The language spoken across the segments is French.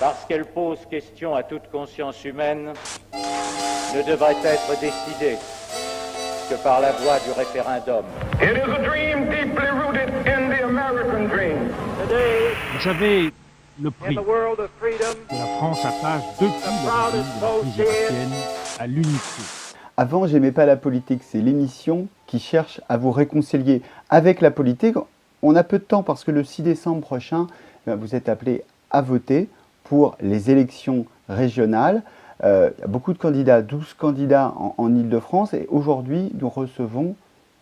parce qu'elle pose question à toute conscience humaine, ne devrait être décidée que par la voie du référendum. It is a dream deeply rooted in the American dream. Vous savez, le prix que la France attache depuis l'origine de la crise irakienne à l'unité. Avant, j'aimais pas la politique, c'est l'émission qui cherche à vous réconcilier avec la politique. On a peu de temps parce que le 6 décembre prochain, vous êtes appelés à voter pour les élections régionales. Il y a beaucoup de candidats, 12 candidats en Ile-de-France. Et aujourd'hui, nous recevons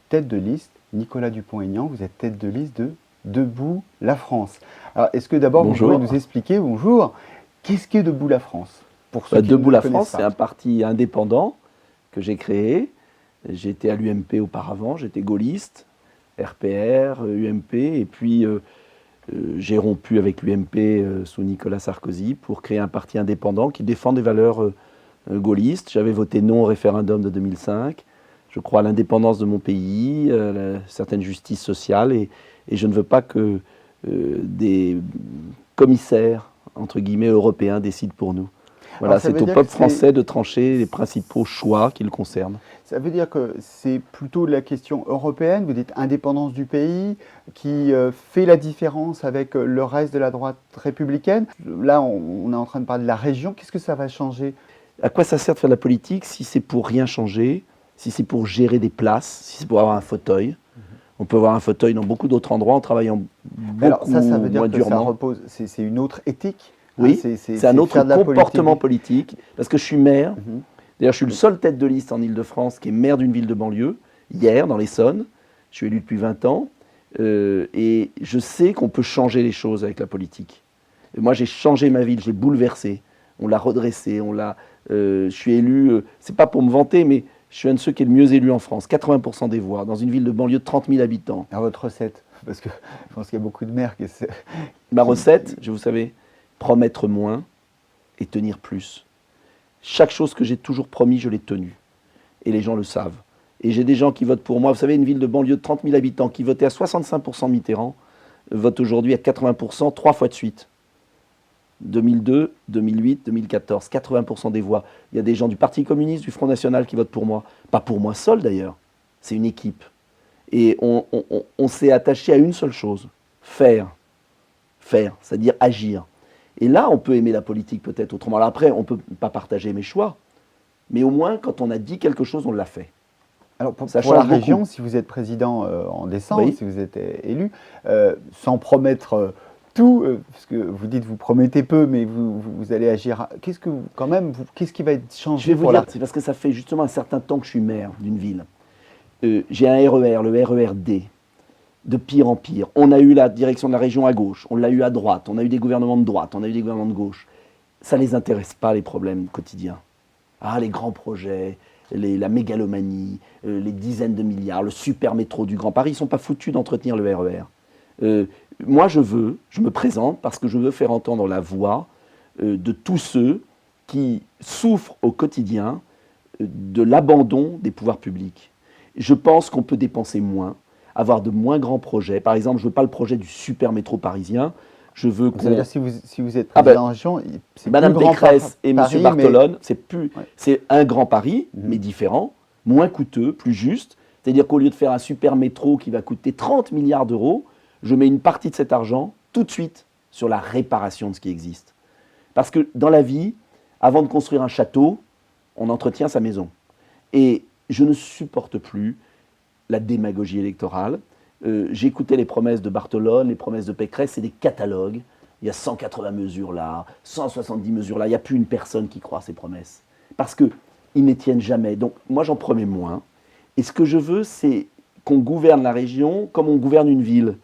tête de liste, Nicolas Dupont-Aignan. Vous êtes tête de liste de Debout la France. Alors, est-ce que d'abord, vous pouvez nous expliquer, bonjour, qu'est-ce qu'est Debout la France pour ceux qui Debout ne la connaissent France, pas. c'est un parti indépendant que j'ai créé. J'étais à l'UMP auparavant, j'étais gaulliste, RPR, UMP, et puis j'ai rompu avec l'UMP sous Nicolas Sarkozy pour créer un parti indépendant qui défend des valeurs gaullistes. J'avais voté non au référendum de 2005. Je crois à l'indépendance de mon pays, à la certaine justice sociale, et je ne veux pas que des commissaires, entre guillemets, européens décident pour nous. Voilà, c'est au peuple français de trancher les principaux choix qui le concernent. Ça veut dire que c'est plutôt la question européenne, vous dites indépendance du pays, qui fait la différence avec le reste de la droite républicaine. Là, on est en train de parler de la région. Qu'est-ce que ça va changer? À quoi ça sert de faire de la politique si c'est pour rien changer, si c'est pour gérer des places, si c'est pour avoir un fauteuil? On peut avoir un fauteuil dans beaucoup d'autres endroits en travaillant beaucoup ça veut dire moins que durement. ça repose, c'est une autre éthique. Oui, c'est un autre faire de la comportement politique. Parce que je suis maire. Mhm. D'ailleurs, je suis le seul tête de liste en Ile-de-France qui est maire d'une ville de banlieue. Hier, dans l'Essonne, je suis élu depuis 20 ans. Et je sais qu'on peut changer les choses avec la politique. Et moi, j'ai changé ma ville, j'ai bouleversé. On l'a redressé, je suis élu, c'est pas pour me vanter, mais je suis un de ceux qui est le mieux élu en France. 80% des voix, dans une ville de banlieue de 30 000 habitants. À votre recette, parce que je pense qu'il y a beaucoup de maires qui... Ma recette, vous savez, promettre moins et tenir plus. Chaque chose que j'ai toujours promis, je l'ai tenue. Et les gens le savent. Et j'ai des gens qui votent pour moi. Vous savez, une ville de banlieue de 30 000 habitants qui votait à 65% Mitterrand, vote aujourd'hui à 80%, 3 fois de suite. 2002, 2008, 2014, 80% des voix. Il y a des gens du Parti communiste, du Front National qui votent pour moi. Pas pour moi seul d'ailleurs. C'est une équipe. Et on s'est attaché à une seule chose. Faire, c'est-à-dire agir. Et là, on peut aimer la politique peut-être autrement. Alors après, on ne peut pas partager mes choix. Mais au moins, quand on a dit quelque chose, on l'a fait. Alors pour Ça la change région, beaucoup. si vous êtes président en décembre, Oui. si vous êtes élu, sans promettre tout, parce que vous dites vous promettez peu, mais vous allez agir. Qu'est-ce que qu'est-ce qui va être changé Je vais vous pour dire, c'est parce que ça fait justement un certain temps que je suis maire d'une ville. J'ai un RER, le RER-D, de pire en pire. On a eu la direction de la région à gauche, on l'a eu à droite, on a eu des gouvernements de droite, on a eu des gouvernements de gauche. Ça ne les intéresse pas, les problèmes quotidiens. Ah, les grands projets, la mégalomanie, les dizaines de milliards, le super métro du Grand Paris, ils ne sont pas foutus d'entretenir le RER. Moi, je me présente parce que je veux faire entendre la voix de tous ceux qui souffrent au quotidien de l'abandon des pouvoirs publics. Je pense qu'on peut dépenser moins, avoir de moins grands projets. Par exemple, je ne veux pas le projet du super métro parisien. Je veux qu'on... Ça veut dire si vous êtes président en région, c'est Madame plus grand Pécresse et M. Paris, Bartolone, Ouais. c'est un grand Paris, mais différent, moins coûteux, plus juste. C'est-à-dire qu'au lieu de faire un super métro qui va coûter 30 milliards d'euros, je mets une partie de cet argent tout de suite sur la réparation de ce qui existe. Parce que dans la vie, avant de construire un château, on entretient sa maison. Et je ne supporte plus la démagogie électorale. J'écoutais les promesses de Bartolone, les promesses de Pécresse, c'est des catalogues. Il y a 180 mesures là, 170 mesures là. Il n'y a plus une personne qui croit à ces promesses. Parce qu'ils ne tiennent jamais. Donc moi, j'en promets moins. Et ce que je veux, c'est qu'on gouverne la région comme on gouverne une ville.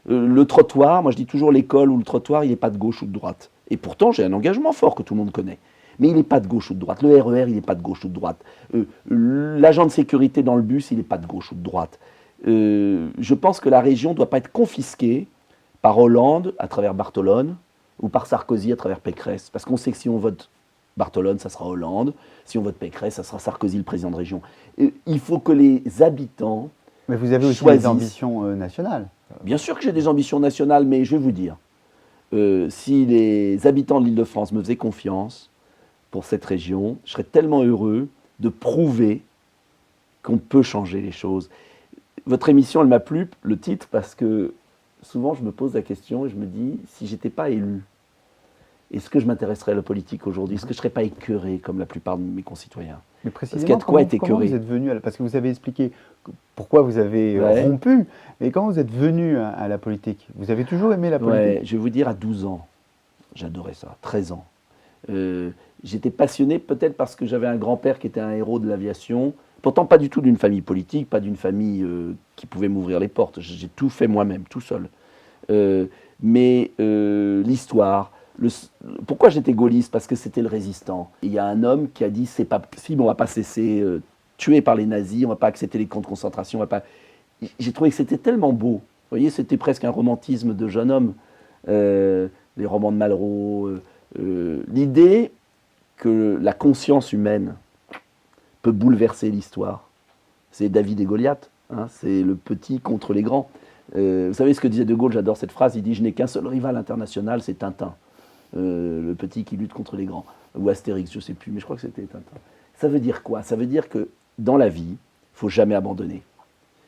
Le trottoir, moi je dis toujours l'école ou le trottoir, il n'est pas de gauche ou de droite. Et pourtant, j'ai un engagement fort que tout le monde connaît. Mais il n'est pas de gauche ou de droite. Le RER, il n'est pas de gauche ou de droite. L'agent de sécurité dans le bus, il n'est pas de gauche ou de droite. Je pense que la région ne doit pas être confisquée par Hollande à travers Bartolone ou par Sarkozy à travers Pécresse. Parce qu'on sait que si on vote Bartolone, ça sera Hollande. Si on vote Pécresse, ça sera Sarkozy, le président de région. Il faut que les habitants Mais vous avez aussi choisissent. des ambitions nationales. Bien sûr que j'ai des ambitions nationales, mais je vais vous dire, si les habitants de l'Île-de-France me faisaient confiance pour cette région, je serais tellement heureux de prouver qu'on peut changer les choses. Votre émission, elle m'a plu, le titre, parce que souvent je me pose la question et je me dis, si j'étais pas élu, est-ce que je m'intéresserais à la politique aujourd'hui? Est-ce que je ne serais pas écœuré comme la plupart de mes concitoyens? Mais Parce qu'il y a de quoi être comment écœuré. vous êtes venu parce que vous avez expliqué pourquoi vous avez rompu, mais quand vous êtes venu à la politique, vous avez toujours aimé la politique? Ouais, je vais vous dire, à 12 ans, j'adorais ça, 13 ans. J'étais passionné peut-être parce que j'avais un grand-père qui était un héros de l'aviation, pourtant pas du tout d'une famille politique, pas d'une famille qui pouvait m'ouvrir les portes. J'ai tout fait moi-même, tout seul. Mais l'histoire... Pourquoi j'étais gaulliste? Parce que c'était le résistant. Il y a un homme qui a dit, c'est pas possible, on va pas se laisser tuer par les nazis, on va pas accepter les camps de concentration, on va pas... J'ai trouvé que c'était tellement beau. Vous voyez, c'était presque un romantisme de jeune homme. Les romans de Malraux, l'idée que la conscience humaine peut bouleverser l'histoire. C'est David et Goliath, hein, c'est le petit contre les grands. Vous savez ce que disait De Gaulle, j'adore cette phrase, il dit « Je n'ai qu'un seul rival international, c'est Tintin ». Le petit qui lutte contre les grands, ou Astérix, je ne sais plus, mais je crois que c'était Tintin. Ça veut dire quoi? Ça veut dire que dans la vie, il ne faut jamais abandonner.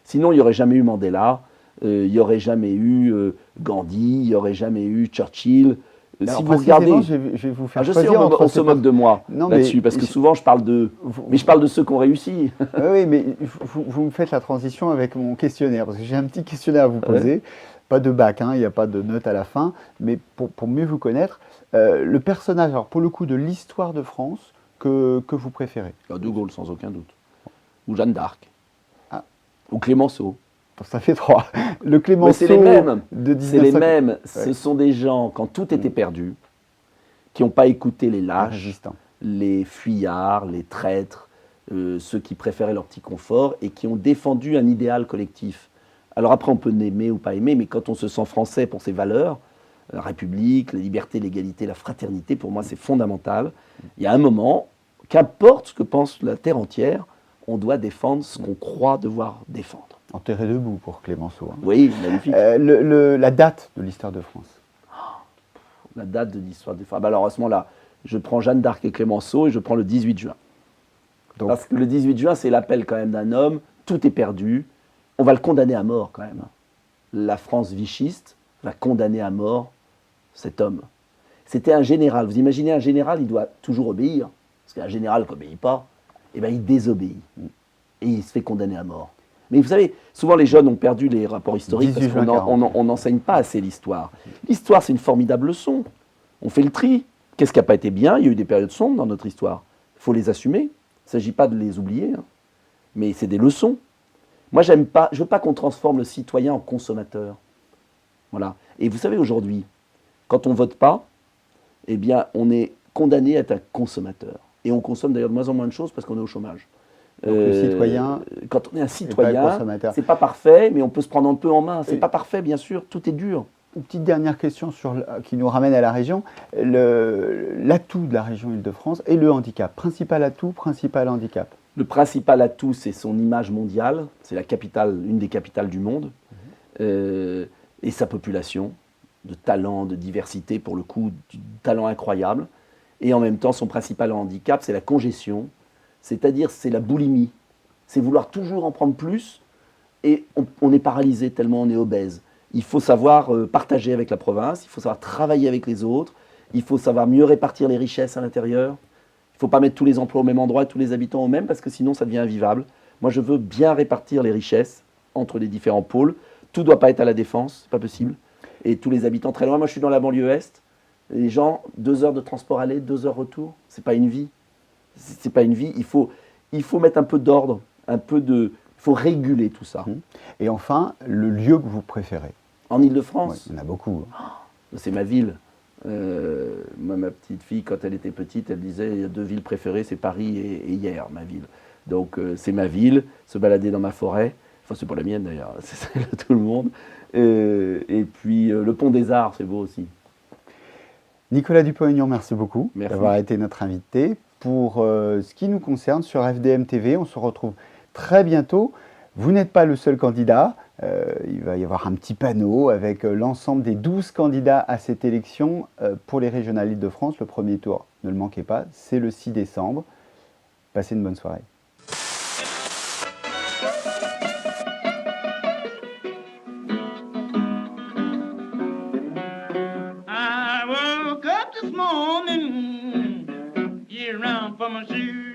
Sinon, il n'y aurait jamais eu Mandela, il n'y aurait jamais eu Gandhi, il n'y aurait jamais eu Churchill. Alors, si vous regardez... je vais vous faire je sais, choisir entre on se moque de moi là-dessus, parce que souvent je parle d'eux, mais je parle de ceux qui ont réussi. Oui, mais vous me faites la transition avec mon questionnaire, parce que j'ai un petit questionnaire à vous poser. Ouais. Pas de bac, hein, il n'y a pas de note à la fin, mais pour mieux vous connaître, le personnage, alors pour le coup, de l'histoire de France que vous préférez? De Gaulle, sans aucun doute. Ou Jeanne d'Arc. Ah. Ou Clémenceau. Ça fait 3. Le Clémenceau c'est les mêmes. De 19... C'est les mêmes. Ouais. Ce sont des gens, quand tout était perdu, qui n'ont pas écouté les lâches, les fuyards, les traîtres, ceux qui préféraient leur petit confort et qui ont défendu un idéal collectif. Alors après, on peut aimer ou pas aimer, mais quand on se sent français pour ses valeurs, la République, la liberté, l'égalité, la fraternité, pour moi, c'est fondamental. Il y a un moment, qu'importe ce que pense la terre entière, on doit défendre ce qu'on croit devoir défendre. Enterré debout pour Clémenceau. Hein. Oui, magnifique. La date de l'histoire de France. La date de l'histoire de France. Alors à ce moment-là, je prends Jeanne d'Arc et Clémenceau et je prends le 18 juin. Donc. Parce que le 18 juin, c'est l'appel quand même d'un homme, tout est perdu. On va le condamner à mort quand même. La France vichiste va condamner à mort cet homme. C'était un général. Vous imaginez un général, il doit toujours obéir. Parce qu'un général qui n'obéit pas, eh ben, il désobéit. Et il se fait condamner à mort. Mais vous savez, souvent les jeunes ont perdu les rapports historiques parce qu'on n'enseigne pas assez l'histoire. L'histoire, c'est une formidable leçon. On fait le tri. Qu'est-ce qui n'a pas été bien? Il y a eu des périodes sombres dans notre histoire. Il faut les assumer. Il ne s'agit pas de les oublier. Hein. Mais c'est des leçons. Moi, je ne veux pas qu'on transforme le citoyen en consommateur. Voilà. Et vous savez, aujourd'hui, quand on ne vote pas, eh bien, on est condamné à être un consommateur. Et on consomme d'ailleurs de moins en moins de choses parce qu'on est au chômage. Donc, le citoyen, quand on est un citoyen, c'est pas parfait, mais on peut se prendre un peu en main. C'est pas parfait, bien sûr, tout est dur. Une petite dernière question qui nous ramène à la région. L'atout de la région Île-de-France et le handicap. Principal atout, principal handicap. Le principal atout, c'est son image mondiale. C'est la capitale, une des capitales du monde. Et sa population, de talent, de diversité, pour le coup, du talent incroyable. Et en même temps, son principal handicap, c'est la congestion. C'est-à-dire, c'est la boulimie. C'est vouloir toujours en prendre plus. Et on est paralysé tellement on est obèse. Il faut savoir partager avec la province. Il faut savoir travailler avec les autres. Il faut savoir mieux répartir les richesses à l'intérieur. Il ne faut pas mettre tous les emplois au même endroit et tous les habitants au même, parce que sinon ça devient invivable. Moi, je veux bien répartir les richesses entre les différents pôles. Tout ne doit pas être à la Défense, c'est pas possible. Et tous les habitants très loin. Moi, je suis dans la banlieue Est. Les gens, 2 heures de transport aller, 2 heures retour, c'est pas une vie. C'est pas une vie. Il faut mettre un peu d'ordre, il faut réguler tout ça. Et enfin, le lieu que vous préférez? En Île-de-France? Ouais, il y en a beaucoup. C'est ma ville. Moi, ma petite fille, quand elle était petite, elle disait il y a 2 villes préférées, c'est Paris et Hyères, ma ville. Donc c'est ma ville, se balader dans ma forêt. Enfin, c'est pas la mienne d'ailleurs, c'est celle de tout le monde. Et puis le Pont des Arts, c'est beau aussi. Nicolas Dupont-Aignan, merci beaucoup d'avoir été notre invité. Pour ce qui nous concerne sur FDM TV, on se retrouve très bientôt. Vous n'êtes pas le seul candidat. Il va y avoir un petit panneau avec l'ensemble des 12 candidats à cette élection pour les régionales Île-de-France. Le premier tour, ne le manquez pas, c'est le 6 décembre. Passez une bonne soirée. I woke up this morning, yeah, around for my shoes.